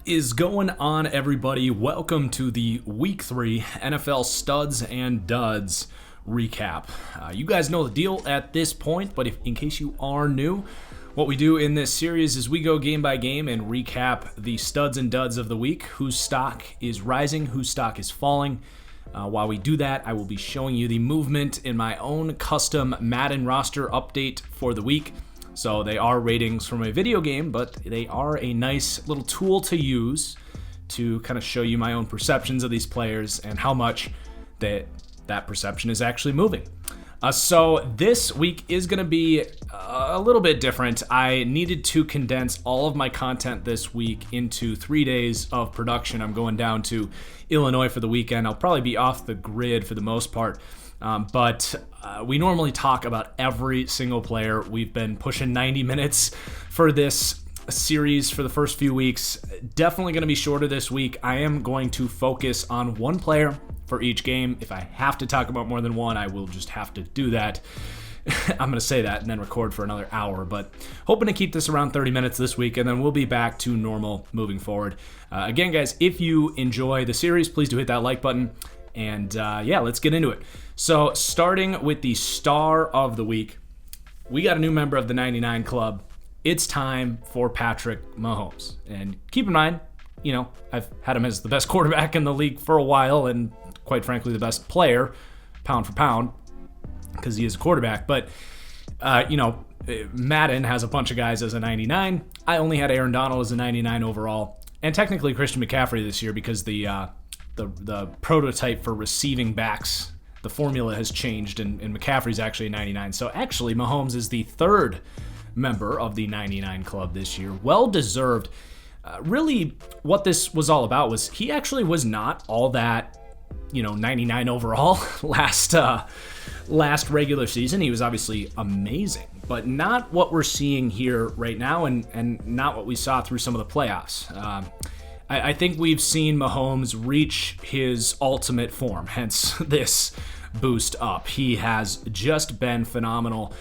is going on, everybody? Welcome to the Week 3 NFL Studs and Duds recap. You guys know the deal at this point, but in case you are new, what we do in this series is we go game by game and recap the studs and duds of the week, whose stock is rising, whose stock is falling. While we do that, I will be showing you the movement in my own custom Madden roster update for the week. So they are ratings from a video game, but they are a nice little tool to use to kind of show you my own perceptions of these players and how much that perception is actually moving. So this week is going to be a little bit different. I needed to condense all of my content this week into 3 days of production. I'm going down to Illinois for the weekend. I'll probably be off the grid for the most part. But we normally talk about every single player. We've been pushing 90 minutes for this series for the first few weeks. Definitely going to be shorter this week. I am going to focus on one player for each game. If I have to talk about more than one, I will just have to do that. I'm going to say that and then record for another hour, but hoping to keep this around 30 minutes this week, and then we'll be back to normal moving forward. Again, guys, if you enjoy the series, please do hit that like button. And let's get into it. So starting with the star of the week, we got a new member of the 99 Club. It's time for Patrick Mahomes. And keep in mind, I've had him as the best quarterback in the league for a while, and quite frankly, the best player, pound for pound, because he is a quarterback. But, Madden has a bunch of guys as a 99. I only had Aaron Donald as a 99 overall, and technically Christian McCaffrey this year because the prototype for receiving backs, the formula has changed, and McCaffrey's actually a 99. So actually, Mahomes is the third member of the 99 Club this year. Well-deserved. Really, what this was all about was he actually was not all that, 99 overall last regular season. He was obviously amazing, but not what we're seeing here right now, and not what we saw through some of the playoffs. I think we've seen Mahomes reach his ultimate form, hence this boost up. He has just been phenomenal,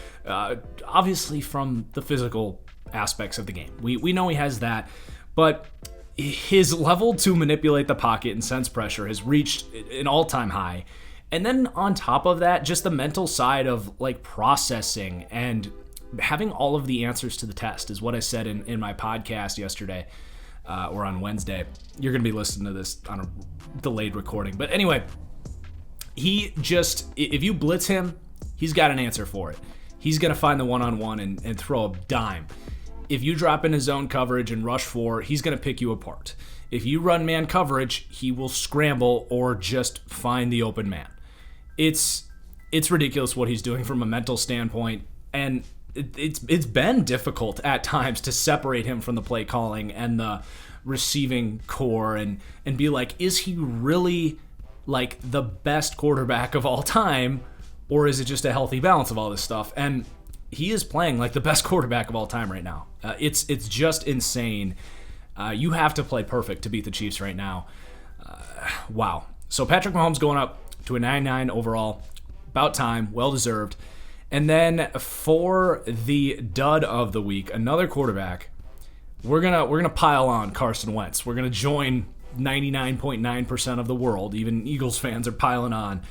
obviously from the physical aspects of the game. We know he has that, but his level to manipulate the pocket and sense pressure has reached an all-time high. And then on top of that, just the mental side of processing and having all of the answers to the test is what I said in my podcast yesterday. Or on Wednesday. You're going to be listening to this on a delayed recording. But anyway, if you blitz him, he's got an answer for it. He's going to find the one-on-one and throw a dime. If you drop into zone coverage and rush 4, he's going to pick you apart. If you run man coverage, he will scramble or just find the open man. It's ridiculous what he's doing from a mental standpoint, and it's been difficult at times to separate him from the play calling and the receiving core and be like, is he really the best quarterback of all time, or is it just a healthy balance of all this stuff? And he is playing like the best quarterback of all time right now. It's just insane. You have to play perfect to beat the Chiefs right now. Wow. So Patrick Mahomes going up to a 99 overall. About time. Well-deserved. And then for the dud of the week, another quarterback, we're gonna pile on Carson Wentz. We're gonna join 99.9% of the world. Even Eagles fans are piling on.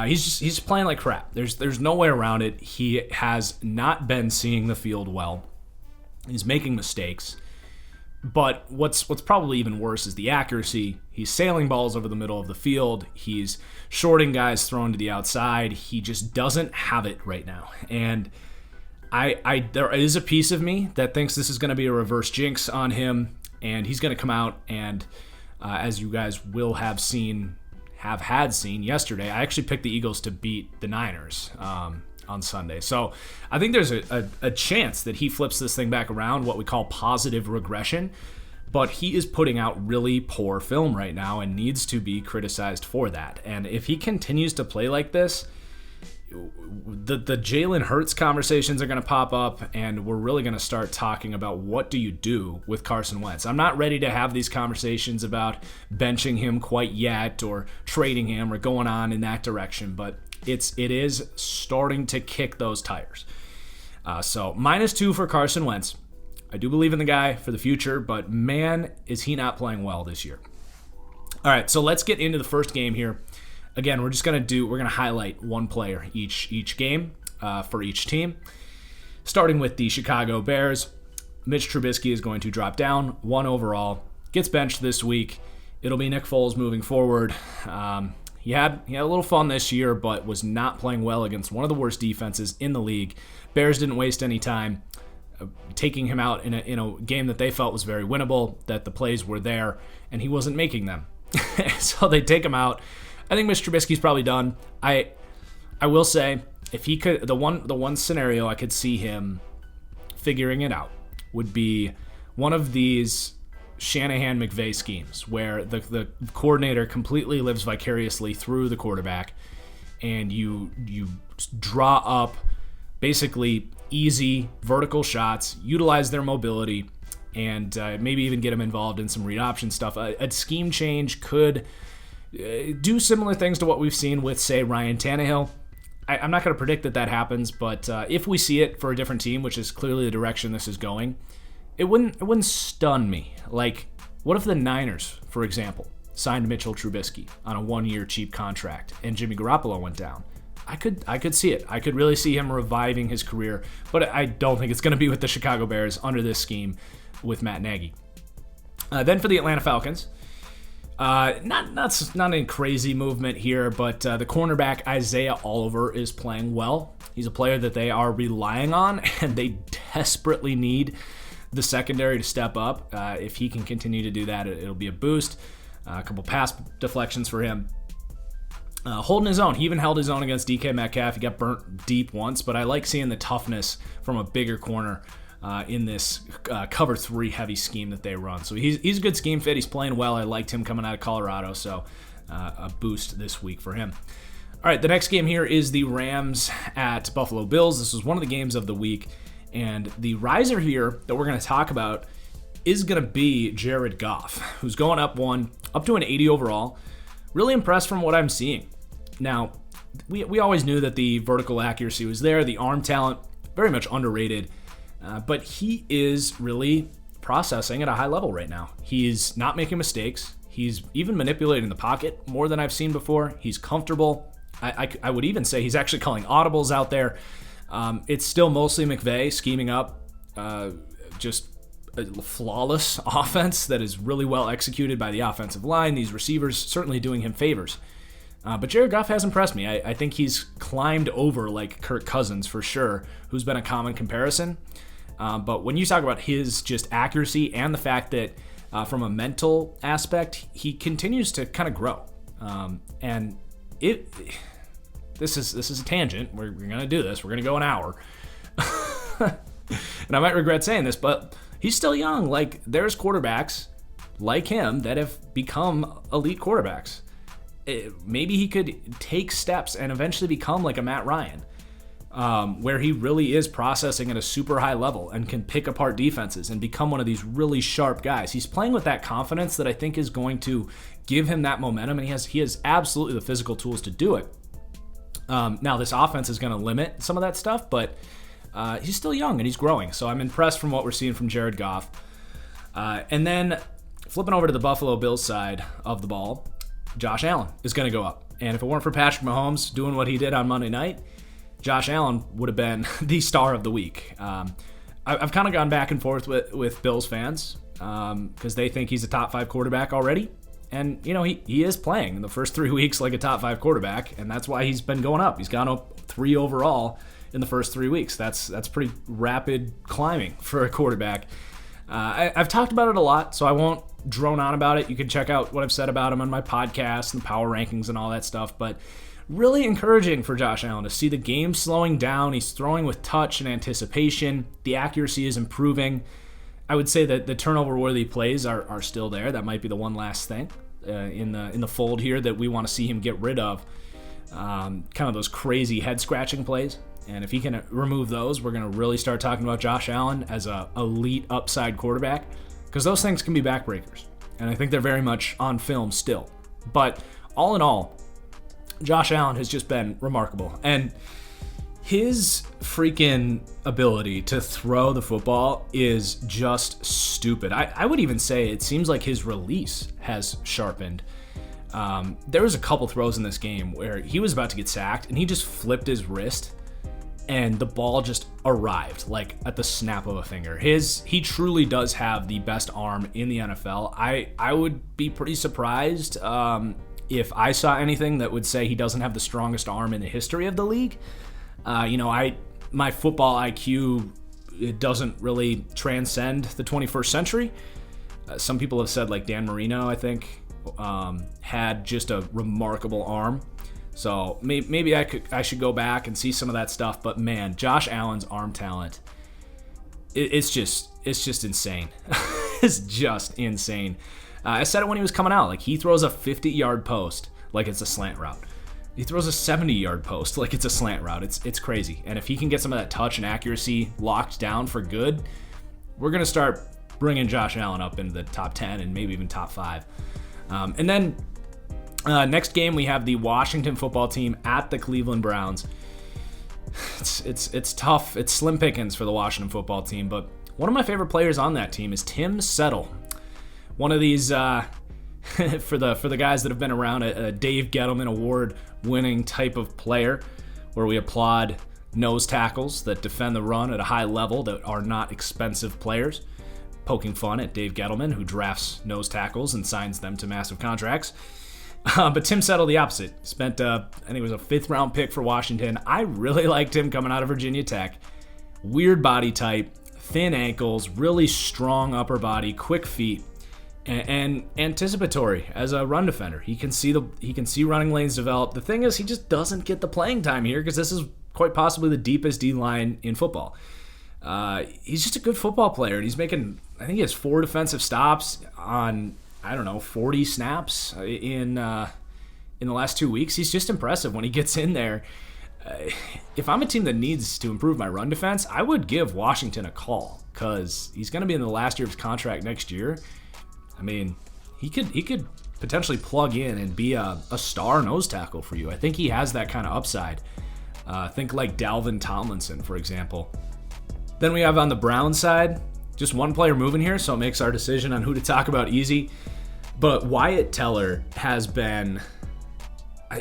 He's playing like crap. There's no way around it. He has not been seeing the field well. He's making mistakes. But what's probably even worse is the accuracy. He's sailing balls over the middle of the field. He's shorting guys thrown to the outside. He just doesn't have it right now. And there is a piece of me that thinks this is going to be a reverse jinx on him, and he's going to come out and, as you guys will have had seen yesterday, I actually picked the Eagles to beat the Niners on Sunday. So I think there's a chance that he flips this thing back around, what we call positive regression, but he is putting out really poor film right now and needs to be criticized for that. And if he continues to play like this, the Jalen Hurts conversations are going to pop up, and we're really going to start talking about what do you do with Carson Wentz. I'm not ready to have these conversations about benching him quite yet or trading him or going on in that direction, but it is starting to kick those tires. So -2 for Carson Wentz. I do believe in the guy for the future, but man, is he not playing well this year. All right, so let's get into the first game here. Again, we're going to highlight one player each game for each team. Starting with the Chicago Bears, Mitch Trubisky is going to drop down 1 overall, gets benched this week. It'll be Nick Foles moving forward. He had a little fun this year, but was not playing well against one of the worst defenses in the league. Bears didn't waste any time taking him out in a game that they felt was very winnable, that the plays were there, and he wasn't making them. So they take him out. I think Mitch Trubisky's probably done. I will say, if he could, the one scenario I could see him figuring it out would be one of these Shanahan-McVay schemes where the coordinator completely lives vicariously through the quarterback, and you draw up basically easy vertical shots, utilize their mobility, and maybe even get them involved in some read option stuff. A scheme change could do similar things to what we've seen with, say, Ryan Tannehill. I'm not going to predict that happens, but if we see it for a different team, which is clearly the direction this is going, it wouldn't stun me. Like, what if the Niners, for example, signed Mitchell Trubisky on a 1-year cheap contract and Jimmy Garoppolo went down? I could see it. I could really see him reviving his career, but I don't think it's going to be with the Chicago Bears under this scheme with Matt Nagy. Then for the Atlanta Falcons, not a crazy movement here, but the cornerback Isaiah Oliver is playing well. He's a player that they are relying on, and they desperately need the secondary to step up. If he can continue to do that, it'll be a boost. A couple pass deflections for him. Holding his own. He even held his own against DK Metcalf. He got burnt deep once, but I like seeing the toughness from a bigger corner in this cover 3 heavy scheme that they run. So he's a good scheme fit. He's playing well. I liked him coming out of Colorado, so a boost this week for him. All right, the next game here is the Rams at Buffalo Bills. This was one of the games of the week, and the riser here that we're going to talk about is going to be Jared Goff, who's going up to an 80 overall. Really impressed from what I'm seeing. Now, we always knew that the vertical accuracy was there, the arm talent, very much underrated, but he is really processing at a high level right now. He's not making mistakes. He's even manipulating the pocket more than I've seen before. He's comfortable. I would even say he's actually calling audibles out there. It's still mostly McVay scheming up just a flawless offense that is really well executed by the offensive line. These receivers certainly doing him favors. But Jared Goff has impressed me. I think he's climbed over like Kirk Cousins for sure, who's been a common comparison. But when you talk about his just accuracy and the fact that from a mental aspect, he continues to kind of grow. And this is a tangent. We're going to do this. We're going to go an hour. And I might regret saying this, but he's still young. Like, there's quarterbacks like him that have become elite quarterbacks. Maybe he could take steps and eventually become like a Matt Ryan, where he really is processing at a super high level and can pick apart defenses and become one of these really sharp guys. He's playing with that confidence that I think is going to give him that momentum, and he has absolutely the physical tools to do it. Now, this offense is going to limit some of that stuff, but he's still young and he's growing. So I'm impressed from what we're seeing from Jared Goff. And then flipping over to the Buffalo Bills side of the ball, Josh Allen is going to go up. And if it weren't for Patrick Mahomes doing what he did on Monday night, Josh Allen would have been the star of the week. I've kind of gone back and forth with Bills fans because they think he's a top 5 quarterback already. And, you know, he is playing in the first 3 weeks like a top 5 quarterback, and that's why he's been going up. He's gone up 3 overall in the first 3 weeks. That's pretty rapid climbing for a quarterback. I've talked about it a lot, so I won't drone on about it. You can check out what I've said about him on my podcast and the power rankings and all that stuff, but really encouraging for Josh Allen to see the game slowing down. He's throwing with touch and anticipation. The accuracy is improving. I would say that the turnover-worthy plays are still there. That might be the one last thing in the fold here that we want to see him get rid of. Kind of those crazy head-scratching plays. And if he can remove those, we're going to really start talking about Josh Allen as an elite upside quarterback, because those things can be backbreakers. And I think they're very much on film still. But all in all, Josh Allen has just been remarkable. And His freaking ability to throw the football is just stupid. I would even say it seems like his release has sharpened. There was a couple throws in this game where he was about to get sacked and he just flipped his wrist and the ball just arrived like at the snap of a finger. He truly does have the best arm in the NFL. I would be pretty surprised if I saw anything that would say he doesn't have the strongest arm in the history of the league. My football IQ, it doesn't really transcend the 21st century. Some people have said like Dan Marino, I think, had just a remarkable arm. So maybe I should go back and see some of that stuff. But man, Josh Allen's arm talent, it's just insane. It's just insane. I said it when he was coming out. Like, he throws a 50-yard post like it's a slant route. He throws a 70-yard post like it's a slant route. It's crazy. And if he can get some of that touch and accuracy locked down for good, we're going to start bringing Josh Allen up into the top 10 and maybe even top 5. And then next game, we have the Washington football team at the Cleveland Browns. It's tough. It's slim pickings for the Washington football team. But one of my favorite players on that team is Tim Settle. One of these... for the guys that have been around, a Dave Gettleman award-winning type of player, where we applaud nose tackles that defend the run at a high level that are not expensive players, poking fun at Dave Gettleman, who drafts nose tackles and signs them to massive contracts. But Tim Settle, the opposite. Spent, I think it was a 5th-round pick for Washington. I really liked him coming out of Virginia Tech. Weird body type, thin ankles, really strong upper body, quick feet. And anticipatory as a run defender. He can see running lanes develop. The thing is, he just doesn't get the playing time here because this is quite possibly the deepest D-line in football. He's just a good football player, and he's making, I think he has 4 defensive stops on, 40 snaps in the last 2 weeks. He's just impressive when he gets in there. If I'm a team that needs to improve my run defense, I would give Washington a call because he's going to be in the last year of his contract next year. I mean, he could potentially plug in and be a star nose tackle for you. I think he has that kind of upside. Think like Dalvin Tomlinson, for example. Then we have on the Browns side, just one player moving here, so it makes our decision on who to talk about easy. But Wyatt Teller has been...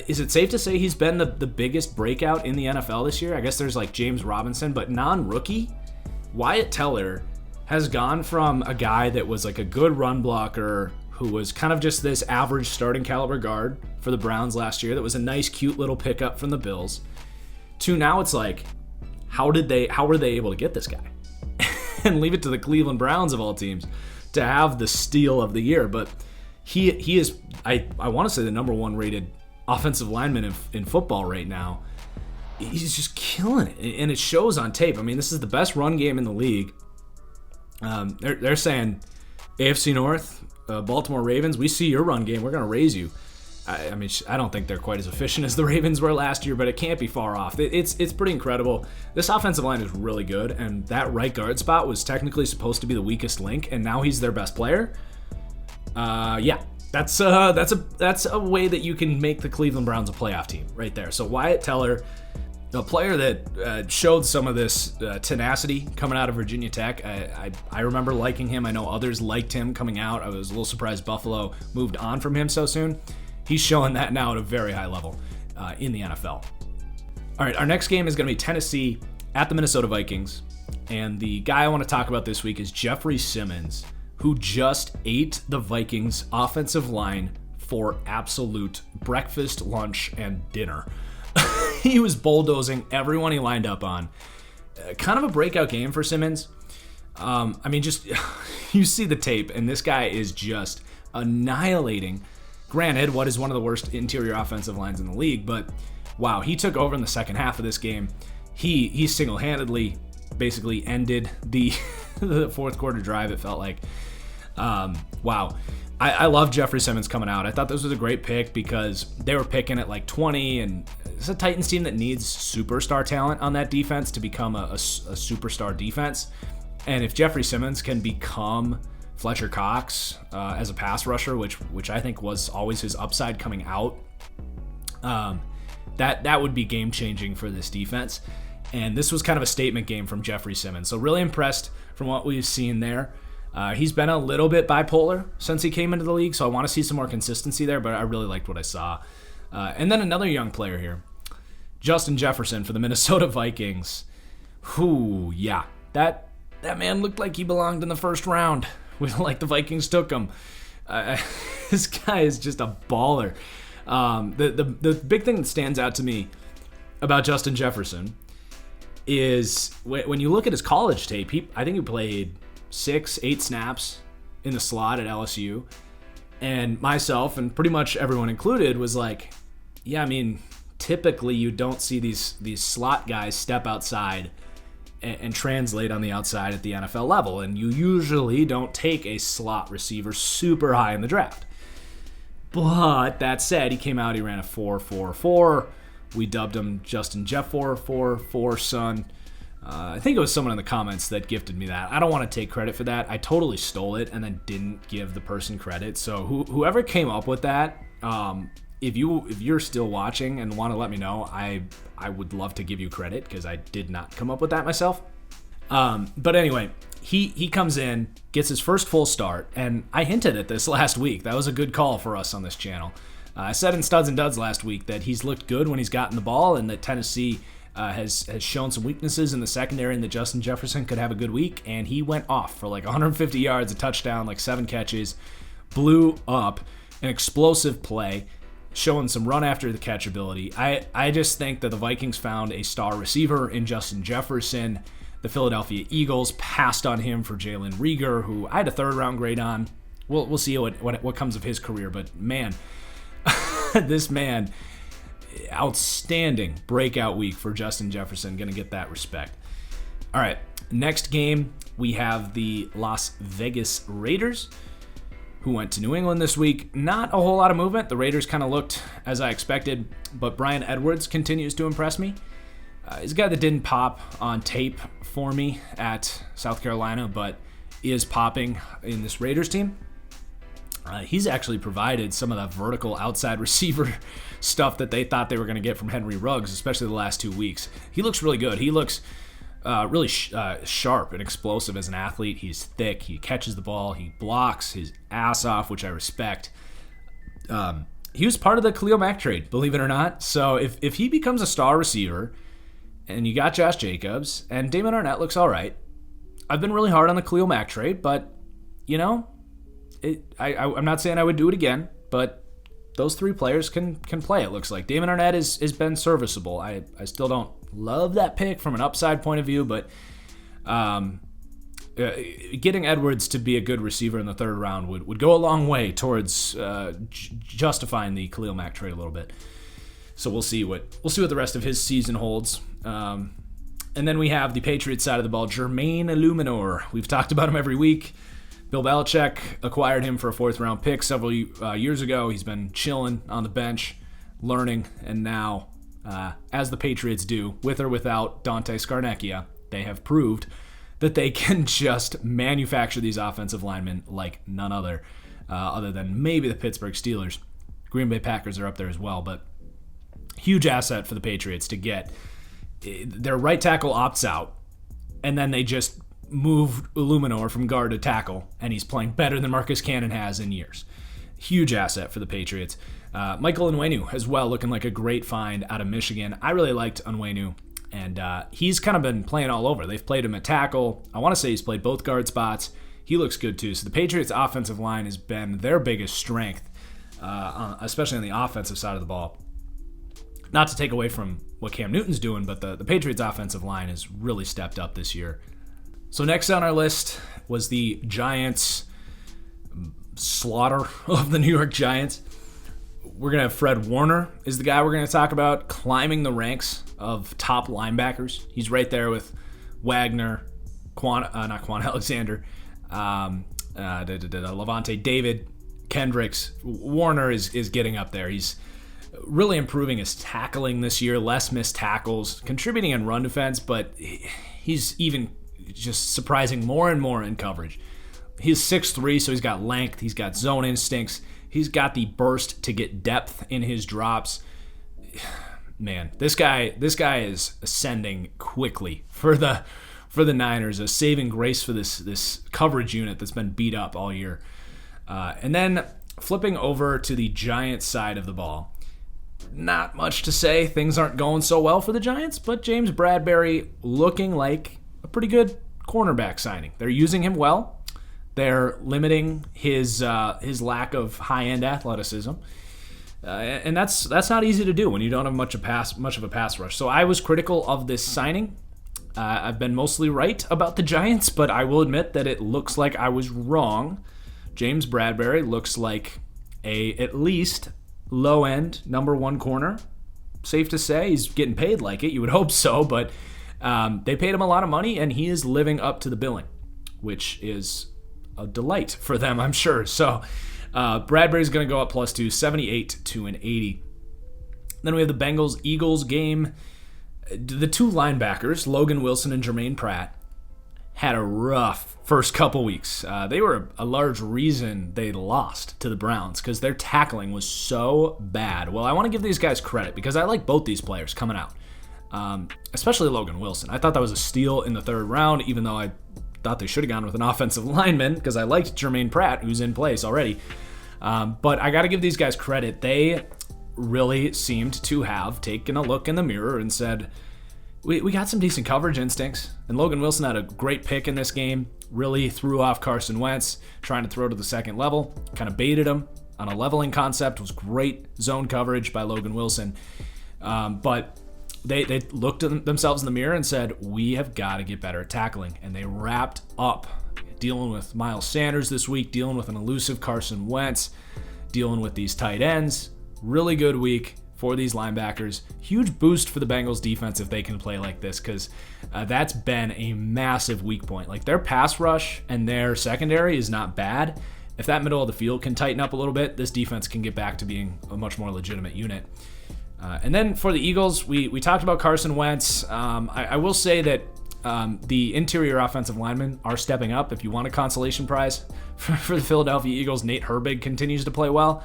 Is it safe to say he's been the biggest breakout in the NFL this year? I guess there's like James Robinson, but non-rookie, Wyatt Teller has gone from a guy that was like a good run blocker who was kind of just this average starting caliber guard for the Browns last year that was a nice, cute little pickup from the Bills, to now it's like, how were they able to get this guy? And leave it to the Cleveland Browns of all teams to have the steal of the year. But he is, I want to say, the number 1 rated offensive lineman in football right now. He's just killing it, and it shows on tape. I mean, this is the best run game in the league. They're saying, AFC North, Baltimore Ravens, we see your run game. We're going to raise you. I mean, I don't think they're quite as efficient as the Ravens were last year, but it can't be far off. It's pretty incredible. This offensive line is really good, and that right guard spot was technically supposed to be the weakest link, and now he's their best player. Yeah, that's a way that you can make the Cleveland Browns a playoff team right there. So Wyatt Teller, a player that showed some of this tenacity coming out of Virginia Tech. I remember liking him. I know others liked him coming out. I was a little surprised Buffalo moved on from him so soon. He's showing that now at a very high level in the NFL. All right, our next game is going to be Tennessee at the Minnesota Vikings. And the guy I want to talk about this week is Jeffrey Simmons, who just ate the Vikings offensive line for absolute breakfast, lunch, and dinner. He was bulldozing everyone he lined up on. Kind of a breakout game for Simmons. I mean, just you see the tape, and this guy is just annihilating. Granted, what is one of the worst interior offensive lines in the league, but wow, he took over in the second half of this game. He single-handedly basically ended the fourth quarter drive, it felt like. Wow. I love Jeffrey Simmons coming out. I thought this was a great pick because they were picking at like 20, and it's a Titans team that needs superstar talent on that defense to become a superstar defense. And if Jeffrey Simmons can become Fletcher Cox as a pass rusher, which I think was always his upside coming out, that would be game changing for this defense. And this was kind of a statement game from Jeffrey Simmons. So really impressed from what we've seen there. He's been a little bit bipolar since he came into the league, so I want to see some more consistency there, but I really liked what I saw. And then another young player here, Justin Jefferson for the Minnesota Vikings. That man looked like he belonged in the first round. Like the Vikings took him. This guy is just a baller. The big thing that stands out to me about Justin Jefferson is when you look at his college tape, I think he played 6-8 snaps in the slot at LSU. And myself, and pretty much everyone included, was like, yeah, I mean, typically you don't see these slot guys step outside and translate on the outside at the NFL level. And you usually don't take a slot receiver super high in the draft. But that said, he came out, he ran a 4.44. We dubbed him Justin Jeff 4.44 son. I think it was someone in the comments that gifted me that. I don't want to take credit for that. I totally stole it and then didn't give the person credit. So whoever came up with that, if you're still watching and want to let me know, I would love to give you credit because I did not come up with that myself. But anyway, he comes in, gets his first full start, and I hinted at this last week. That was a good call for us on this channel. I said in Studs and Duds last week that he's looked good when he's gotten the ball and that Tennessee has shown some weaknesses in the secondary and that Justin Jefferson could have a good week, and he went off for like 150 yards, a touchdown, like 7 catches, blew up, an explosive play, showing some run after the catch ability. I just think that the Vikings found a star receiver in Justin Jefferson. The Philadelphia Eagles passed on him for Jalen Reagor, who I had a 3rd-round grade on. We'll see what comes of his career, but man, this man, outstanding breakout week for Justin Jefferson. Going to get that respect. All right, next game, we have the Las Vegas Raiders, who went to New England this week. Not a whole lot of movement. The Raiders kind of looked as I expected, but Bryan Edwards continues to impress me. He's a guy that didn't pop on tape for me at South Carolina, but is popping in this Raiders team. He's actually provided some of that vertical outside receiver stuff that they thought they were going to get from Henry Ruggs, especially the last 2 weeks. He looks really good. He looks really sharp and explosive as an athlete. He's thick. He catches the ball. He blocks his ass off, which I respect. He was part of the Khalil Mack trade, believe it or not. So if he becomes a star receiver, and you got Josh Jacobs, and Damon Arnett looks all right. I've been really hard on the Khalil Mack trade, but, you know, I'm not saying I would do it again, but those 3 players can play, it looks like. Damon Arnett has been serviceable. I still don't love that pick from an upside point of view, but getting Edwards to be a good receiver in the 3rd round would go a long way towards justifying the Khalil Mack trade a little bit. So we'll see what the rest of his season holds. And then we have the Patriots side of the ball, Jermaine Illuminor. We've talked about him every week. Bill Belichick acquired him for a 4th-round pick several years ago. He's been chilling on the bench, learning, and now, as the Patriots do, with or without Dante Scarnecchia, they have proved that they can just manufacture these offensive linemen like none other than maybe the Pittsburgh Steelers. Green Bay Packers are up there as well, but huge asset for the Patriots to get. Their right tackle opts out, and then they just moved Illuminor from guard to tackle, and he's playing better than Marcus Cannon has in years. Huge asset for the Patriots. Michael Onwenu as well, looking like a great find out of Michigan. I really liked Onwenu, and he's kind of been playing all over. They've played him at tackle. I want to say he's played both guard spots. He looks good too. So the Patriots' offensive line has been their biggest strength, especially on the offensive side of the ball. Not to take away from what Cam Newton's doing, but the Patriots' offensive line has really stepped up this year. So next on our list was the Giants' slaughter of the New York Giants. We're going to have Fred Warner is the guy we're going to talk about, climbing the ranks of top linebackers. He's right there with Wagner, not Quan Alexander, Levante David, Kendricks. Warner is getting up there. He's really improving his tackling this year, less missed tackles, contributing in run defense, but he's even just surprising more and more in coverage. He's 6'3", so he's got length, he's got zone instincts, he's got the burst to get depth in his drops. man, this guy is ascending quickly for the Niners, a saving grace for this coverage unit that's been beat up all year. And then flipping over to the Giants side of the ball, not much to say. Things aren't going so well for the Giants, but James Bradberry looking like a pretty good cornerback signing. They're using him well. They're limiting his lack of high-end athleticism. And that's not easy to do when you don't have much of a pass rush. So I was critical of this signing. I've been mostly right about the Giants, but I will admit that it looks like I was wrong. James Bradberry looks like at least low-end number one corner. Safe to say, he's getting paid like it. You would hope so, but they paid him a lot of money, and he is living up to the billing, which is a delight for them, I'm sure. So Bradbury's going to go up +2, 78 to an 80. Then we have the Bengals Eagles game. The two linebackers, Logan Wilson and Jermaine Pratt, had a rough first couple weeks. They were a large reason they lost to the Browns because their tackling was so bad. Well, I want to give these guys credit because I like both these players coming out, especially Logan Wilson. I thought that was a steal in the third round, even though I thought they should have gone with an offensive lineman because I liked Jermaine Pratt, who's in place already. But I got to give these guys credit. They really seemed to have taken a look in the mirror and said, we got some decent coverage instincts. And Logan Wilson had a great pick in this game, really threw off Carson Wentz, trying to throw to the second level, kind of baited him on a leveling concept. It was great zone coverage by Logan Wilson. But they looked at themselves in the mirror and said, we have got to get better at tackling. And they wrapped up dealing with Miles Sanders this week, dealing with an elusive Carson Wentz, dealing with these tight ends. Really good week for these linebackers. Huge boost for the Bengals defense if they can play like this, because that's been a massive weak point. Like, their pass rush and their secondary is not bad. If that middle of the field can tighten up a little bit, this defense can get back to being a much more legitimate unit. And then for the Eagles, we talked about Carson Wentz. I will say that the interior offensive linemen are stepping up. If you want a consolation prize for the Philadelphia Eagles, Nate Herbig continues to play well,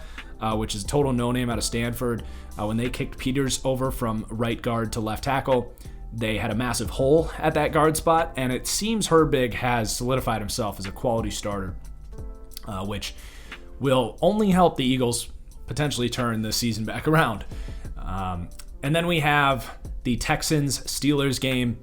which is a total no-name out of Stanford. When they kicked Peters over from right guard to left tackle, they had a massive hole at that guard spot, and it seems Herbig has solidified himself as a quality starter, which will only help the Eagles potentially turn the season back around. And then we have the Texans Steelers game.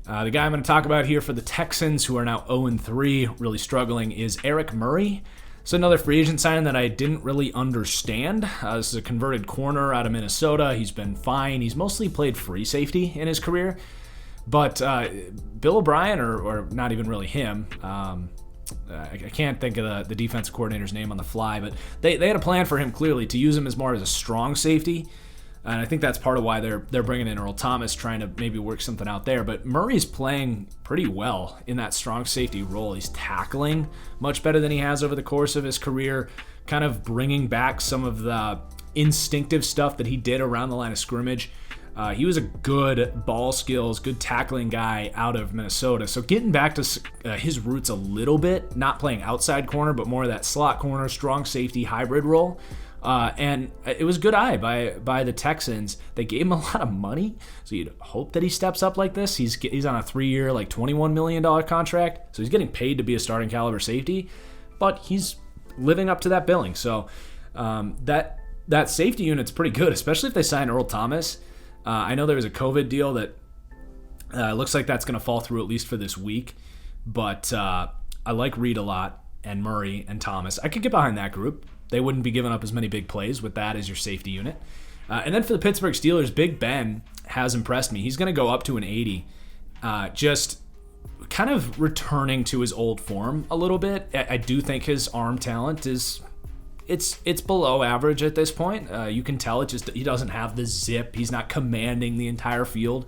The guy I'm going to talk about here for the Texans, who are now 0-3, really struggling, is Eric Murray. So another free agent signing that I didn't really understand. This is a converted corner out of Minnesota. He's been fine. He's mostly played free safety in his career. But Bill O'Brien, or not even really him, I can't think of the defensive coordinator's name on the fly, but they had a plan for him clearly to use him as more as a strong safety. And I think that's part of why they're bringing in Earl Thomas, trying to maybe work something out there. But Murray's playing pretty well in that strong safety role. He's tackling much better than he has over the course of his career, kind of bringing back some of the instinctive stuff that he did around the line of scrimmage. He was a good ball skills, good tackling guy out of Minnesota. So getting back to his roots a little bit, not playing outside corner, but more of that slot corner, strong safety hybrid role. And it was a good eye by the Texans. They gave him a lot of money, so you'd hope that he steps up like this. He's on a 3-year, like $21 million contract, so he's getting paid to be a starting caliber safety, but he's living up to that billing. So that safety unit's pretty good, especially if they sign Earl Thomas. I know there was a COVID deal that looks like that's going to fall through at least for this week, but I like Reed a lot, and Murray and Thomas. I could get behind that group. They wouldn't be giving up as many big plays with that as your safety unit. And then for the Pittsburgh Steelers, Big Ben has impressed me. He's going to go up to an 80, just kind of returning to his old form a little bit. I do think his arm talent it's below average at this point. You can tell he doesn't have the zip. He's not commanding the entire field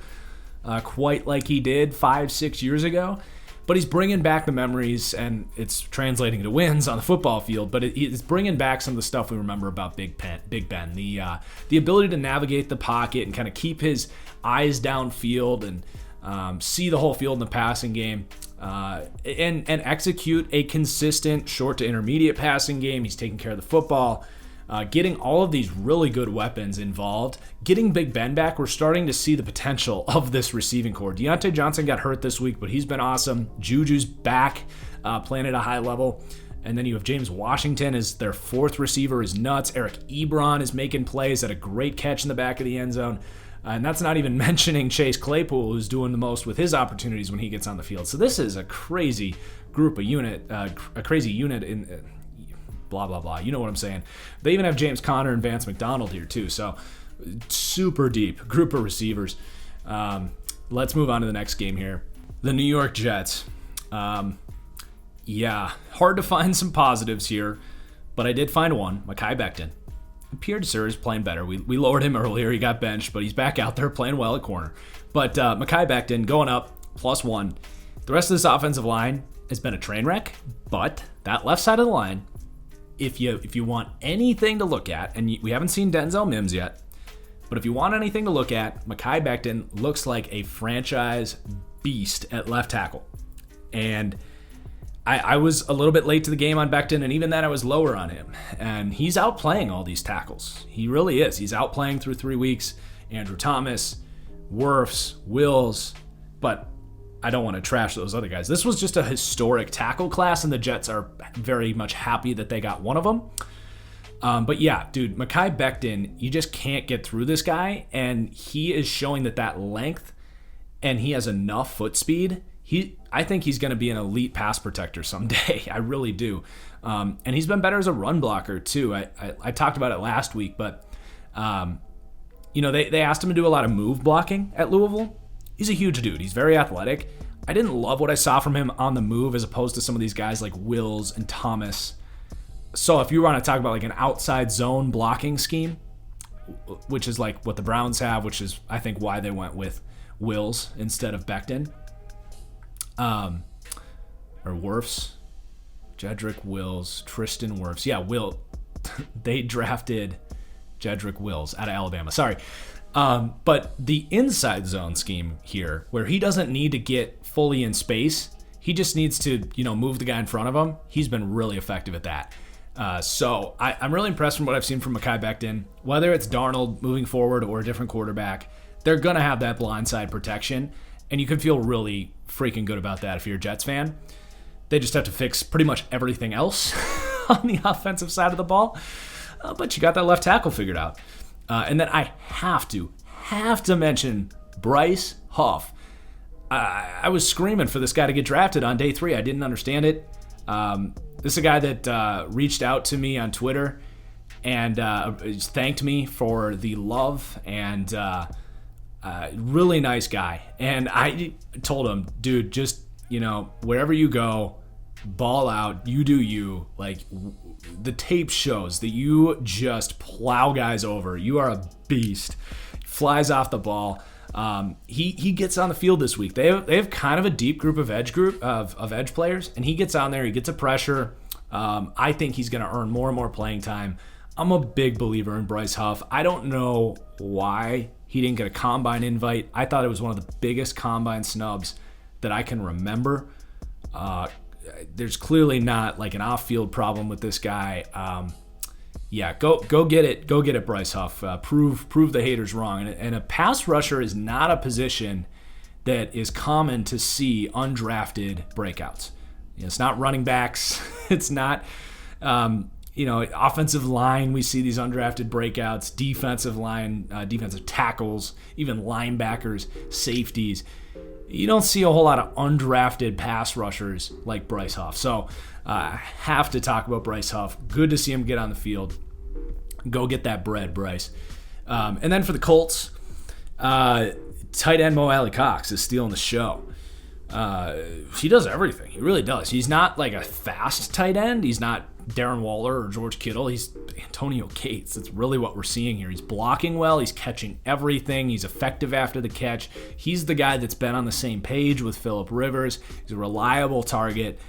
quite like he did 5-6 years ago. But he's bringing back the memories, and it's translating to wins on the football field. But it's bringing back some of the stuff we remember about Big Ben. The ability to navigate the pocket and kind of keep his eyes downfield and see the whole field in the passing game, and execute a consistent short to intermediate passing game. He's taking care of the football. Getting all of these really good weapons involved, getting Big Ben back, we're starting to see the potential of this receiving core. Deontay Johnson got hurt this week, but he's been awesome. Juju's back, playing at a high level. And then you have James Washington as their fourth receiver is nuts. Eric Ebron is making plays, at a great catch in the back of the end zone. And that's not even mentioning Chase Claypool, who's doing the most with his opportunities when he gets on the field. So this is a crazy a crazy unit in blah, blah, blah. You know what I'm saying. They even have James Conner and Vance McDonald here too. So super deep group of receivers. Let's move on to the next game here. The New York Jets. Yeah, hard to find some positives here, but I did find one. Mekhi Becton. Pierre Desir is playing better. We lowered him earlier. He got benched, but he's back out there playing well at corner. But Mekhi Becton going up, +1. The rest of this offensive line has been a train wreck, but that left side of the line, if you want anything to look at, and we haven't seen Denzel Mims yet, but if you want anything to look at, Mekhi Becton looks like a franchise beast at left tackle. And I was a little bit late to the game on Becton, and even then I was lower on him. And he's outplaying all these tackles. He really is. He's outplaying through 3 weeks. Andrew Thomas, Wirfs, Wills, but I don't want to trash those other guys. This was just a historic tackle class, and the Jets are very much happy that they got one of them. But yeah, dude, Mekhi Becton, you just can't get through this guy, and he is showing that length, and he has enough foot speed. I think he's going to be an elite pass protector someday. I really do. And he's been better as a run blocker too. I talked about it last week, but they asked him to do a lot of move blocking at Louisville. He's a huge dude. He's very athletic. I didn't love what I saw from him on the move as opposed to some of these guys like Wills and Thomas. So if you want to talk about like an outside zone blocking scheme, which is like what the Browns have, which is I think why they went with Wills instead of Becton. Or Wirfs, Jedrick Wills, Tristan Wirfs. Yeah, they drafted Jedrick Wills out of Alabama. Sorry. But the inside zone scheme here, where he doesn't need to get fully in space, he just needs to, move the guy in front of him. He's been really effective at that. So I'm really impressed from what I've seen from Mekhi Becton. Whether it's Darnold moving forward or a different quarterback, they're going to have that blindside protection. And you can feel really freaking good about that if you're a Jets fan. They just have to fix pretty much everything else on the offensive side of the ball. But you got that left tackle figured out. And then I have to mention Bryce Huff. I was screaming for this guy to get drafted on day 3. I didn't understand it. This is a guy that reached out to me on Twitter and thanked me for the love and really nice guy. And I told him, dude, just, wherever you go, ball out, you do you. Like, the tape shows that you just plow guys over. You are a beast. Flies off the ball. He gets on the field this week. They have kind of a deep group of edge players, and he gets on there. He gets a pressure. I think he's going to earn more and more playing time. I'm a big believer in Bryce Huff. I don't know why he didn't get a combine invite. I thought it was one of the biggest combine snubs that I can remember. There's clearly not like an off-field problem with this guy. Go get it. Go get it, Bryce Huff. Prove the haters wrong. And a pass rusher is not a position that is common to see undrafted breakouts. It's not running backs. It's not, offensive line. We see these undrafted breakouts. Defensive line, defensive tackles, even linebackers, safeties. You don't see a whole lot of undrafted pass rushers like Bryce Huff. So I have to talk about Bryce Huff. Good to see him get on the field. Go get that bread, Bryce. And then for the Colts, tight end Mo Alley-Cox is stealing the show. He does everything. He really does. He's not like a fast tight end. He's not Darren Waller or George Kittle. He's Antonio Gates. That's really what we're seeing here. He's blocking well. He's catching everything. He's effective after the catch. He's the guy that's been on the same page with Phillip Rivers. He's a reliable target.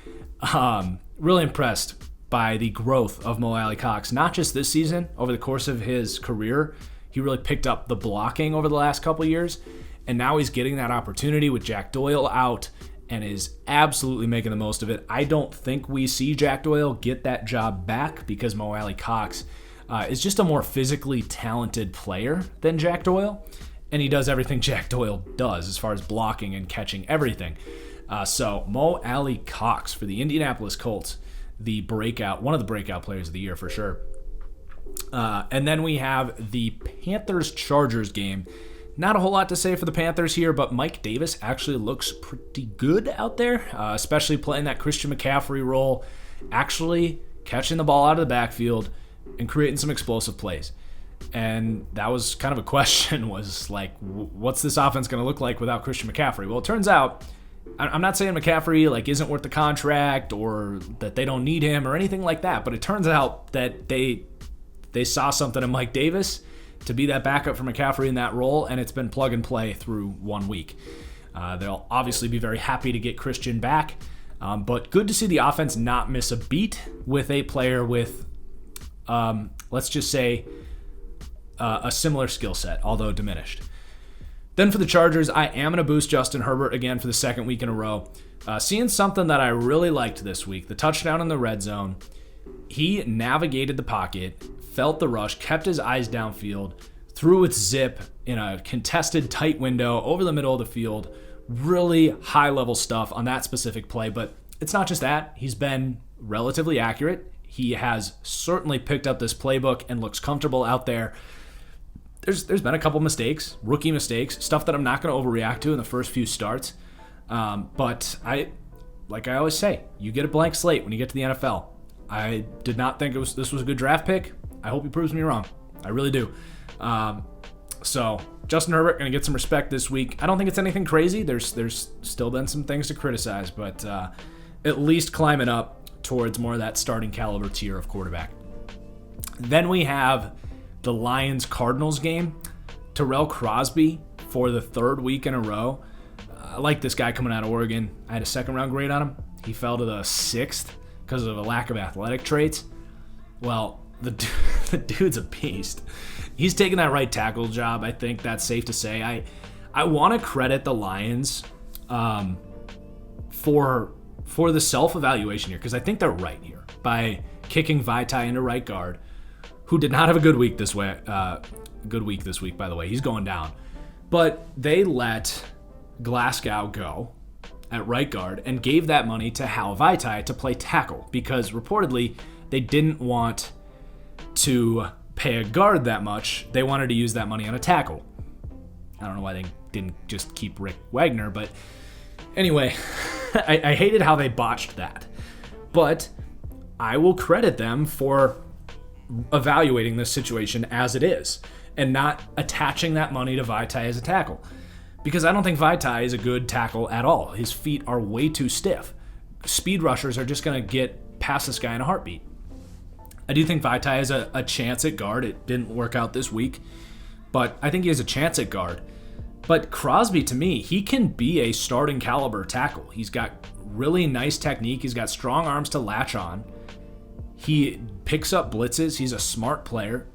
Really impressed by the growth of Mo Alley-Cox, not just this season. Over the course of his career, he really picked up the blocking over the last couple years, and now he's getting that opportunity with Jack Doyle out and is absolutely making the most of it. I don't think we see Jack Doyle get that job back because Mo Alley-Cox is just a more physically talented player than Jack Doyle, and he does everything Jack Doyle does as far as blocking and catching everything. So Mo Alley Cox for the Indianapolis Colts, one of the breakout players of the year for sure. And then we have the Panthers Chargers game. Not a whole lot to say for the Panthers here, but Mike Davis actually looks pretty good out there, especially playing that Christian McCaffrey role, actually catching the ball out of the backfield and creating some explosive plays. And that was kind of a question, was like, what's this offense going to look like without Christian McCaffrey? Well, it turns out, I'm not saying McCaffrey like isn't worth the contract or that they don't need him or anything like that, but it turns out that they saw something in Mike Davis to be that backup for McCaffrey in that role, and it's been plug and play through 1 week. They'll obviously be very happy to get Christian back, but good to see the offense not miss a beat with a player with, let's just say, a similar skill set, although diminished. Then for the Chargers, I am going to boost Justin Herbert again for the second week in a row. Seeing something that I really liked this week, the touchdown in the red zone. He navigated the pocket, felt the rush, kept his eyes downfield, threw with zip in a contested tight window over the middle of the field. Really high-level stuff on that specific play, but it's not just that. He's been relatively accurate. He has certainly picked up this playbook and looks comfortable out there. There's been a couple mistakes, rookie mistakes, stuff that I'm not going to overreact to in the first few starts. But like I always say, you get a blank slate when you get to the NFL. I did not think this was a good draft pick. I hope he proves me wrong. I really do. So Justin Herbert going to get some respect this week. I don't think it's anything crazy. There's still been some things to criticize, but at least climbing up towards more of that starting caliber tier of quarterback. Then we have the Lions-Cardinals game. Terrell Crosby for the third week in a row. I like this guy coming out of Oregon. I had a second-round grade on him. He fell to the 6th because of a lack of athletic traits. Well, the dude's a beast. He's taking that right tackle job. I think that's safe to say. I want to credit the Lions for the self-evaluation here, because I think they're right here by kicking Vaitai into right guard, who did not have a good week this week, by the way. He's going down. But they let Glasgow go at right guard and gave that money to Hal Vaitai to play tackle, because reportedly they didn't want to pay a guard that much. They wanted to use that money on a tackle. I don't know why they didn't just keep Rick Wagner, but anyway, I hated how they botched that. But I will credit them for evaluating this situation as it is and not attaching that money to Vaitai as a tackle, because I don't think Vaitai is a good tackle at all. His feet are way too stiff. Speed rushers are just going to get past this guy in a heartbeat. I do think Vaitai has a chance at guard. It didn't work out this week, but I think he has a chance at guard. But Crosby, to me, he can be a starting caliber tackle. He's got really nice technique. He's got strong arms to latch on. He picks up blitzes. He's a smart player.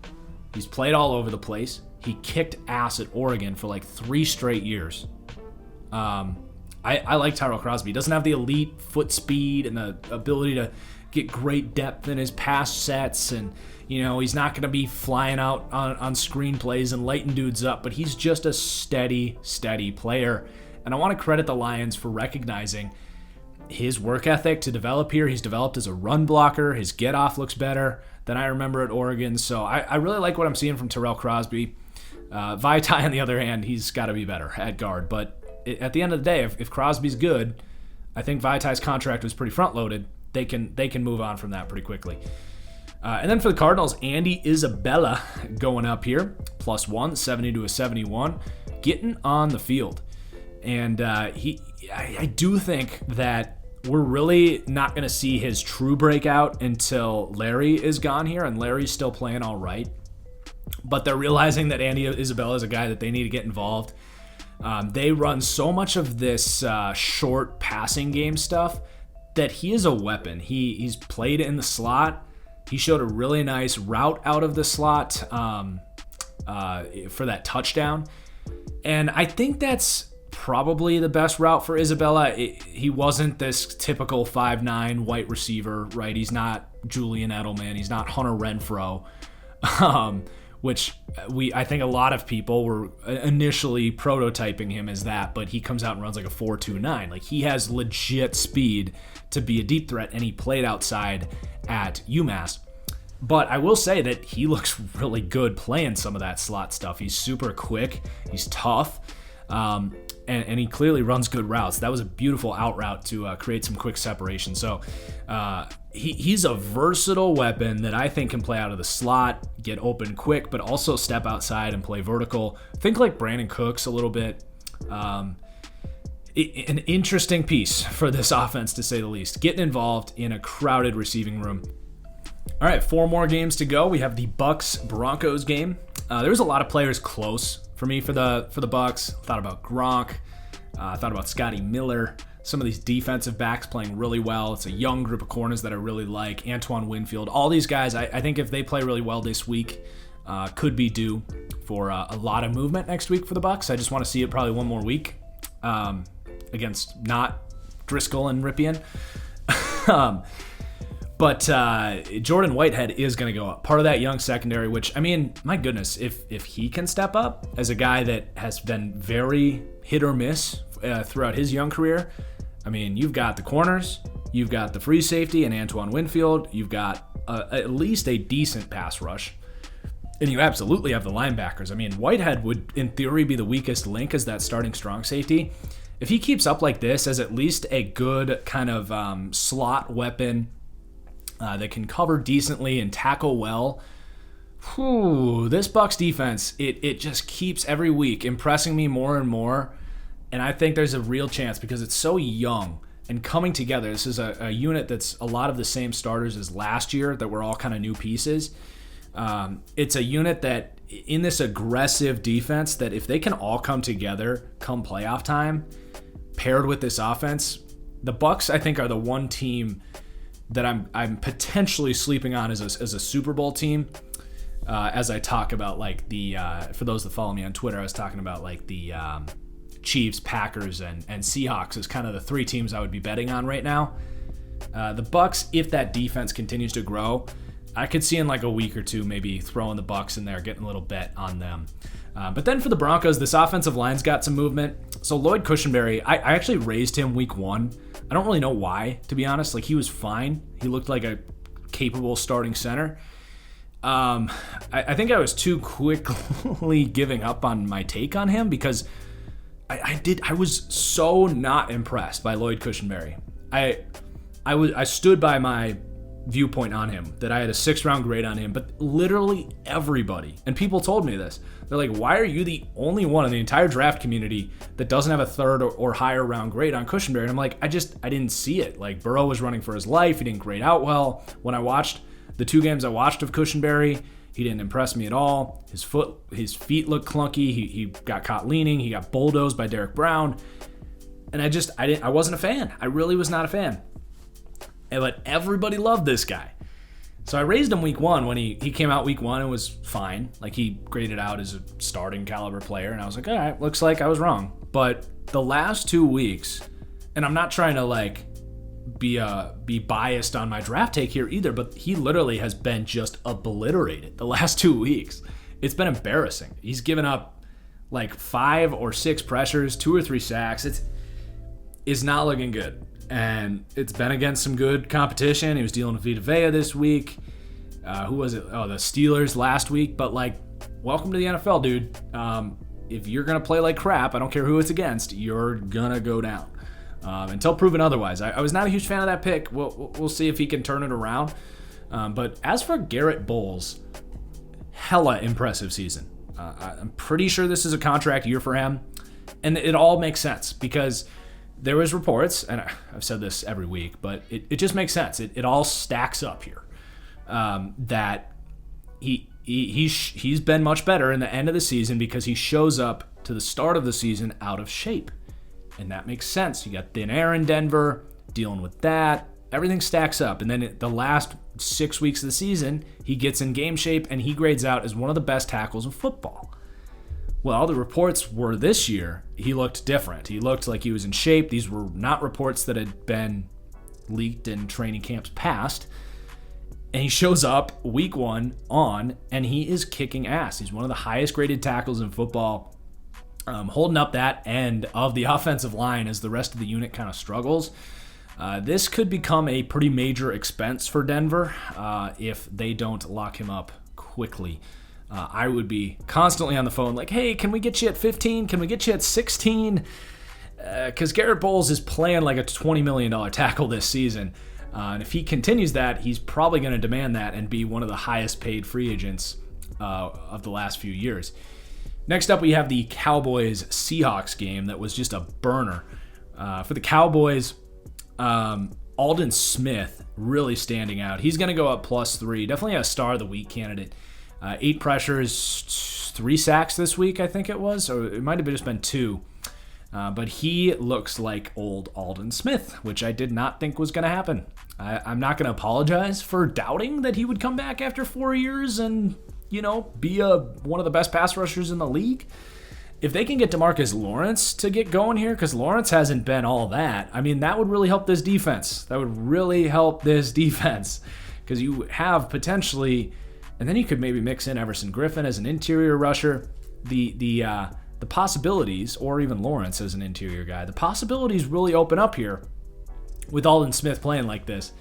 He's played all over the place. He kicked ass at Oregon for like 3 straight years. I like Tyrell Crosby. He doesn't have the elite foot speed and the ability to get great depth in his pass sets, and he's not going to be flying out on screen plays and lighting dudes up, but he's just a steady player. And I want to credit the Lions for recognizing his work ethic to develop here. He's developed as a run blocker. His get off looks better than I remember at Oregon. So I really like what I'm seeing from Terrell Crosby. Vaitai, on the other hand, he's got to be better at guard. But at the end of the day, if Crosby's good, I think Vaitai's contract was pretty front-loaded. They can move on from that pretty quickly. And then for the Cardinals, Andy Isabella going up here, +1, 70 to a 71, getting on the field. And I do think that we're really not going to see his true breakout until Larry is gone here, and Larry's still playing all right. But they're realizing that Andy Isabella is a guy that they need to get involved. They run so much of this short passing game stuff that he is a weapon. He's played in the slot. He showed a really nice route out of the slot for that touchdown. And I think that's probably the best route for Isabella. He wasn't this typical 5'9" white receiver, right? He's not Julian Edelman. He's not Hunter Renfrow. which I think a lot of people were initially prototyping him as that, but he comes out and runs like a 4.29. Like, he has legit speed to be a deep threat, and he played outside at UMass. But I will say that he looks really good playing some of that slot stuff. He's super quick. He's tough. And he clearly runs good routes. That was a beautiful out route to create some quick separation. So he's a versatile weapon that I think can play out of the slot, get open quick, but also step outside and play vertical. Think like Brandon Cooks a little bit. An interesting piece for this offense, to say the least. Getting involved in a crowded receiving room. All right, 4 more games to go. We have the Buccs Broncos game. There was a lot of players close for me for the Bucks. Thought about Gronk. Thought about Scotty Miller. Some of these defensive backs playing really well. It's a young group of corners that I really like. Antoine Winfield. All these guys, I think if they play really well this week, could be due for a lot of movement next week for the Bucks. I just want to see it probably one more week against not Driscoll and Ripien. But Jordan Whitehead is going to go up. Part of that young secondary, which, I mean, my goodness, if he can step up as a guy that has been very hit or miss throughout his young career, I mean, you've got the corners, you've got the free safety and Antoine Winfield, you've got at least a decent pass rush, and you absolutely have the linebackers. I mean, Whitehead would, in theory, be the weakest link as that starting strong safety. If he keeps up like this as at least a good kind of slot weapon, that can cover decently and tackle well. This Bucs defense, it just keeps every week impressing me more and more. And I think there's a real chance because it's so young and coming together. This is a unit that's a lot of the same starters as last year that were all kind of new pieces. It's a unit that in this aggressive defense that if they can all come together come playoff time, paired with this offense, the Bucs I think are the one team that I'm potentially sleeping on as a Super Bowl team. As I talk about like the for those that follow me on Twitter, I was talking about like the Chiefs, Packers, and Seahawks as kind of the 3 teams I would be betting on right now. The Bucs, if that defense continues to grow, I could see in like a week or two maybe throwing the Bucs in there, getting a little bet on them. But then for the Broncos, this offensive line's got some movement. So Lloyd Cushenberry, I actually raised him week 1. I don't really know why, to be honest. Like, he was fine. He looked like a capable starting center. I think I was too quickly giving up on my take on him because I was so not impressed by Lloyd Cushenberry. I stood by my viewpoint on him that I had a 6th-round grade on him, but literally everybody, and people told me this, they're like, why are you the only one in the entire draft community that doesn't have a 3rd or higher round grade on Cushenberry? And I'm like, I didn't see it. Like, Burrow was running for his life. He didn't grade out well. When I watched the 2 games I watched of Cushenberry, he didn't impress me at all. His feet looked clunky. He got caught leaning. He got bulldozed by Derek Brown. And I wasn't a fan. I really was not a fan. But everybody loved this guy. So I raised him week 1 when he came out week 1 and was fine. Like, he graded out as a starting caliber player. And I was like, all right, looks like I was wrong. But the last 2 weeks, and I'm not trying to like be biased on my draft take here either, but he literally has been just obliterated the last 2 weeks. It's been embarrassing. He's given up like 5 or 6 pressures, 2 or 3 sacks. It's not looking good. And it's been against some good competition. He was dealing with Vita Vea this week. Who was it? Oh, the Steelers last week. But, like, welcome to the NFL, dude. If you're going to play like crap, I don't care who it's against, you're going to go down. Until proven otherwise. I was not a huge fan of that pick. We'll see if he can turn it around. But as for Garrett Bowles, hella impressive season. I'm pretty sure this is a contract year for him. And it all makes sense because there was reports, and I've said this every week, but it just makes sense. It all stacks up here. That he's been much better in the end of the season because he shows up to the start of the season out of shape. And that makes sense. You got thin air in Denver, dealing with that. Everything stacks up. And then the last 6 weeks of the season, he gets in game shape, and he grades out as one of the best tackles in football. Well, the reports were this year, he looked different. He looked like he was in shape. These were not reports that had been leaked in training camps past. And he shows up week 1 and he is kicking ass. He's one of the highest graded tackles in football, holding up that end of the offensive line as the rest of the unit kind of struggles. This could become a pretty major expense for Denver if they don't lock him up quickly. I would be constantly on the phone like, hey, can we get you at 15? Can we get you at 16? Because Garrett Bowles is playing like a $20 million tackle this season. And if he continues that, he's probably going to demand that and be one of the highest paid free agents of the last few years. Next up, we have the Cowboys Seahawks game that was just a burner. For the Cowboys, Aldon Smith really standing out. He's going to go up +3. Definitely a star of the week candidate. 8 pressures, 3 sacks this week, I think it was. Or it might have just been 2. But he looks like old Aldon Smith, which I did not think was going to happen. I'm not going to apologize for doubting that he would come back after 4 years and, be one of the best pass rushers in the league. If they can get DeMarcus Lawrence to get going here, because Lawrence hasn't been all that, that would really help this defense. Because you have potentially, and then you could maybe mix in Everson Griffin as an interior rusher. The possibilities, or even Lawrence as an interior guy, the possibilities really open up here with Aldon Smith playing like this.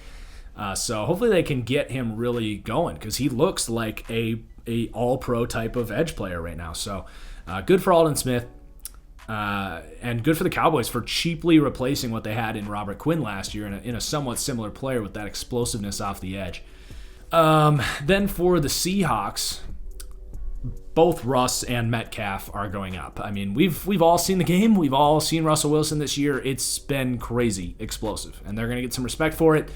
So hopefully they can get him really going, because he looks like a all-pro type of edge player right now. So good for Aldon Smith, and good for the Cowboys for cheaply replacing what they had in Robert Quinn last year in a somewhat similar player with that explosiveness off the edge. Then for the Seahawks, both Russ and Metcalf are going up. We've all seen the game. We've all seen Russell Wilson this year. It's been crazy explosive, and they're going to get some respect for it.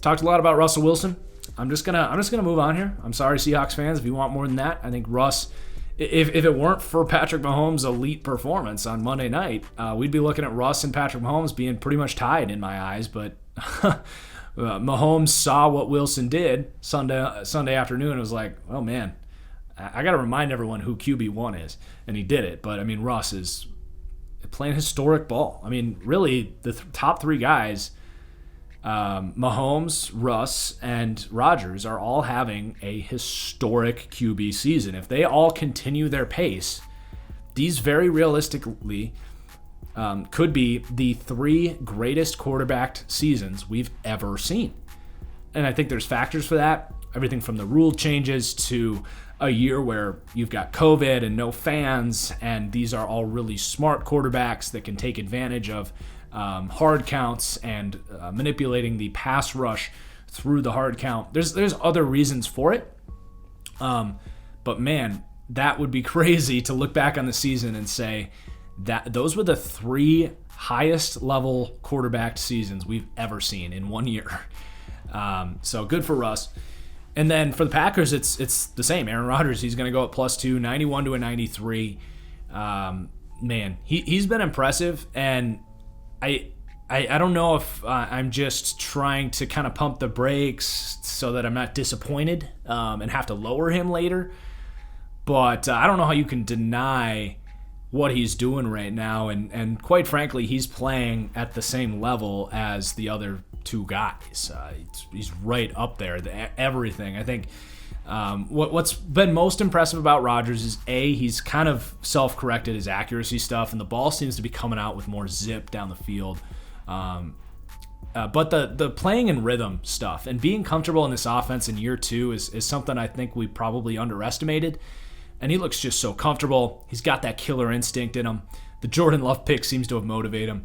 Talked a lot about Russell Wilson. I'm just gonna move on here. I'm sorry, Seahawks fans, if you want more than that. I think Russ, if it weren't for Patrick Mahomes' elite performance on Monday night, we'd be looking at Russ and Patrick Mahomes being pretty much tied in my eyes. But Mahomes saw what Wilson did Sunday afternoon and was like, oh man, I got to remind everyone who QB1 is, and he did it. But Russ is playing historic ball. Really, the top 3 guys, Mahomes, Russ, and Rodgers, are all having a historic QB season. If they all continue their pace, these very realistically could be the 3 greatest quarterbacked seasons we've ever seen. And I think there's factors for that. Everything from the rule changes to a year where you've got COVID and no fans, and these are all really smart quarterbacks that can take advantage of hard counts and manipulating the pass rush through the hard count. There's other reasons for it, but man, that would be crazy to look back on the season and say that those were the 3 highest level quarterbacked seasons we've ever seen in 1 year. So good for Russ. And then for the Packers, it's the same. Aaron Rodgers, he's going to go up +2, 91 to a 93. Man, he's been impressive, and I don't know if I'm just trying to kind of pump the brakes so that I'm not disappointed and have to lower him later. But I don't know how you can deny what he's doing right now. And quite frankly, he's playing at the same level as the other 2 guys. He's right up there, everything. I think what's been most impressive about Rodgers is, he's kind of self-corrected his accuracy stuff, and the ball seems to be coming out with more zip down the field. But the playing in rhythm stuff and being comfortable in this offense in year 2 is something I think we probably underestimated. And he looks just so comfortable. He's got that killer instinct in him. The Jordan Love pick seems to have motivated him.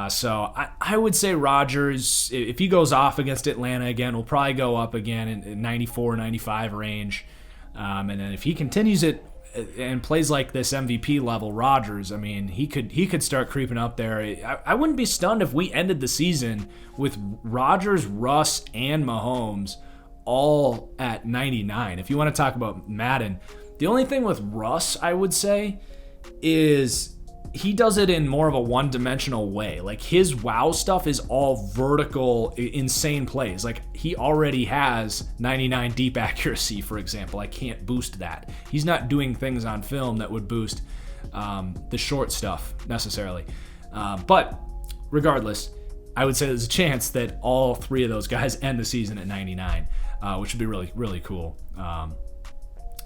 So I would say Rodgers, if he goes off against Atlanta again, will probably go up again in 94, 95 range. And then if he continues it and plays like this MVP level Rodgers, he could start creeping up there. I wouldn't be stunned if we ended the season with Rodgers, Russ, and Mahomes all at 99. If you want to talk about Madden, the only thing with Russ, I would say, is he does it in more of a one-dimensional way. Like, his wow stuff is all vertical, insane plays. Like, he already has 99 deep accuracy, for example. I can't boost that. He's not doing things on film that would boost the short stuff necessarily. But regardless, I would say there's a chance that all 3 of those guys end the season at 99. which would be really, really cool. And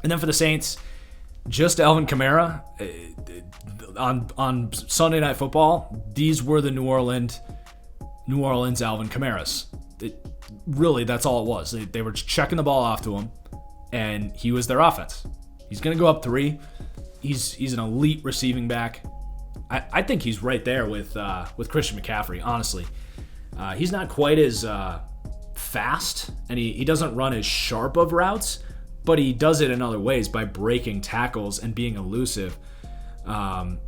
then for the Saints, just Alvin Kamara on Sunday Night Football. These were the New Orleans Alvin Kamaras. Really, that's all it was. They were just checking the ball off to him, and he was their offense. He's going to go up 3. He's an elite receiving back. I think he's right there with Christian McCaffrey, honestly. He's not quite as fast, and he doesn't run as sharp of routes, but he does it in other ways by breaking tackles and being elusive. They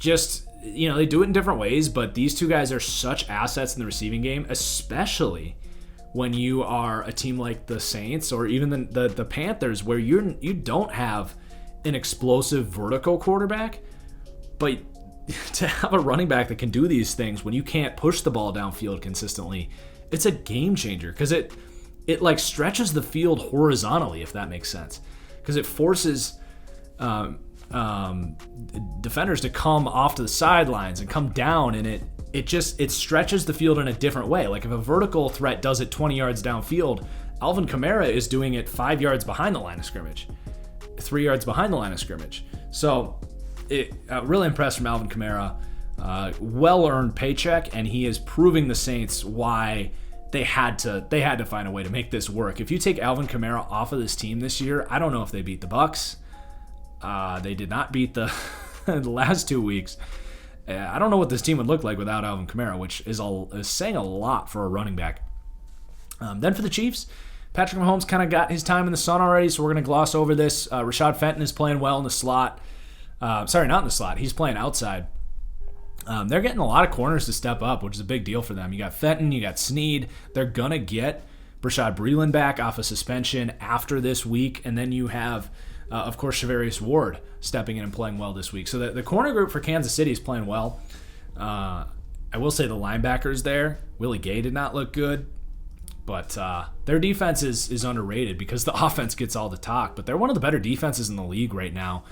do it in different ways, but these two guys are such assets in the receiving game, especially when you are a team like the Saints or even the Panthers, where you don't have an explosive vertical quarterback, but to have a running back that can do these things when you can't push the ball downfield consistently, it's a game changer, because it like stretches the field horizontally, if that makes sense, because it forces defenders to come off to the sidelines and come down, and it stretches the field in a different way. Like if a vertical threat does it 20 yards downfield, Alvin Kamara is doing it 5 yards behind the line of scrimmage, 3 yards behind the line of scrimmage. So really impressed from Alvin Kamara. Well-earned paycheck, and he is proving the Saints why they had to find a way to make this work. If you take Alvin Kamara off of this team this year, I don't know if they beat the Bucks. They did not beat the last 2 weeks. I don't know what this team would look like without Alvin Kamara, which is saying a lot for a running back. Then for the Chiefs, Patrick Mahomes kind of got his time in the sun already, so we're going to gloss over this. Rashad Fenton is playing well in the slot. Sorry, not in the slot. He's playing outside. They're getting a lot of corners to step up, which is a big deal for them. You got Fenton, you got Snead. They're going to get Brashad Breeland back off a suspension after this week, and then you have, of course, Charvarius Ward stepping in and playing well this week. So the corner group for Kansas City is playing well. I will say the linebackers there, Willie Gay did not look good, but their defense is underrated because the offense gets all the talk, but they're one of the better defenses in the league right now.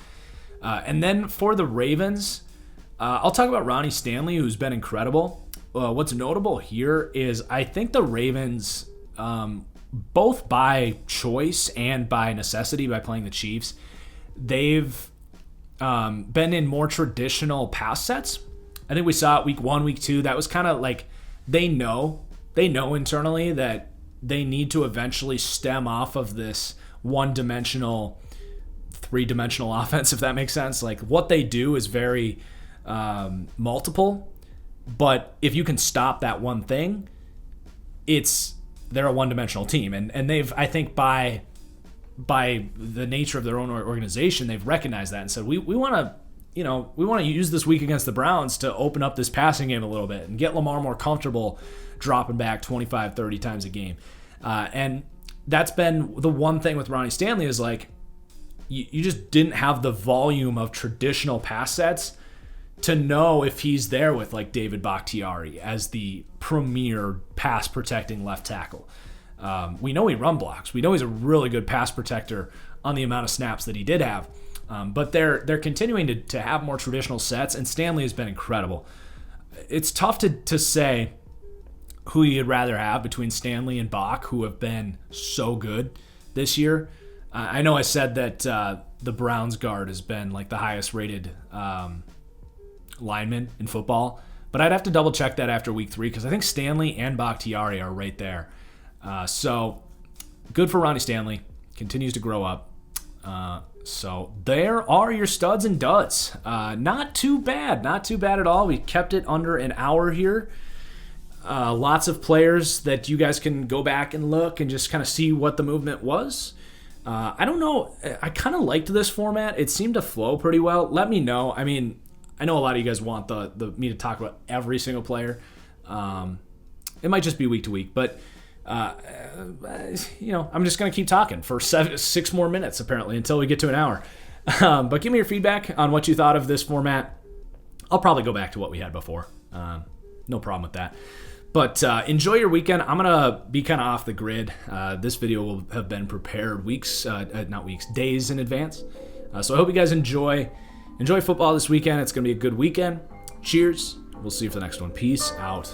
And then for the Ravens, I'll talk about Ronnie Stanley, who's been incredible. What's notable here is I think the Ravens, both by choice and by necessity by playing the Chiefs, they've been in more traditional pass sets. I think we saw it week 1, week 2. That was kind of like they know internally that they need to eventually stem off of this one-dimensional, three-dimensional offense, if that makes sense. Like what they do is very multiple, but if you can stop that one thing, they're a one-dimensional team, and they've, I think by the nature of their own organization, they've recognized that and said we want to use this week against the Browns to open up this passing game a little bit and get Lamar more comfortable dropping back 25, 30 times a game, and that's been the one thing with Ronnie Stanley is like you just didn't have the volume of traditional pass sets to know if he's there with like David Bakhtiari as the premier pass protecting left tackle. We know he run blocks. We know he's a really good pass protector on the amount of snaps that he did have. But they're continuing to have more traditional sets, and Stanley has been incredible. It's tough to say who you'd rather have between Stanley and Bach, who have been so good this year. I know I said that the Browns guard has been like the highest rated lineman in football, but I'd have to double check that after week 3 because I think Stanley and Bakhtiari are right there. So good for Ronnie Stanley, continues to grow up. So there are your studs and duds. Not too bad at all. We kept it under an hour here. Lots of players that you guys can go back and look and just kind of see what the movement was. I don't know. I kind of liked this format. It seemed to flow pretty well. Let me know. I mean, I know a lot of you guys want me to talk about every single player. It might just be week to week, but I'm just going to keep talking for 6 more minutes apparently until we get to an hour. But give me your feedback on what you thought of this format. I'll probably go back to what we had before. No problem with that. But enjoy your weekend. I'm going to be kind of off the grid. This video will have been prepared days in advance. So I hope you guys enjoy football this weekend. It's going to be a good weekend. Cheers. We'll see you for the next one. Peace out.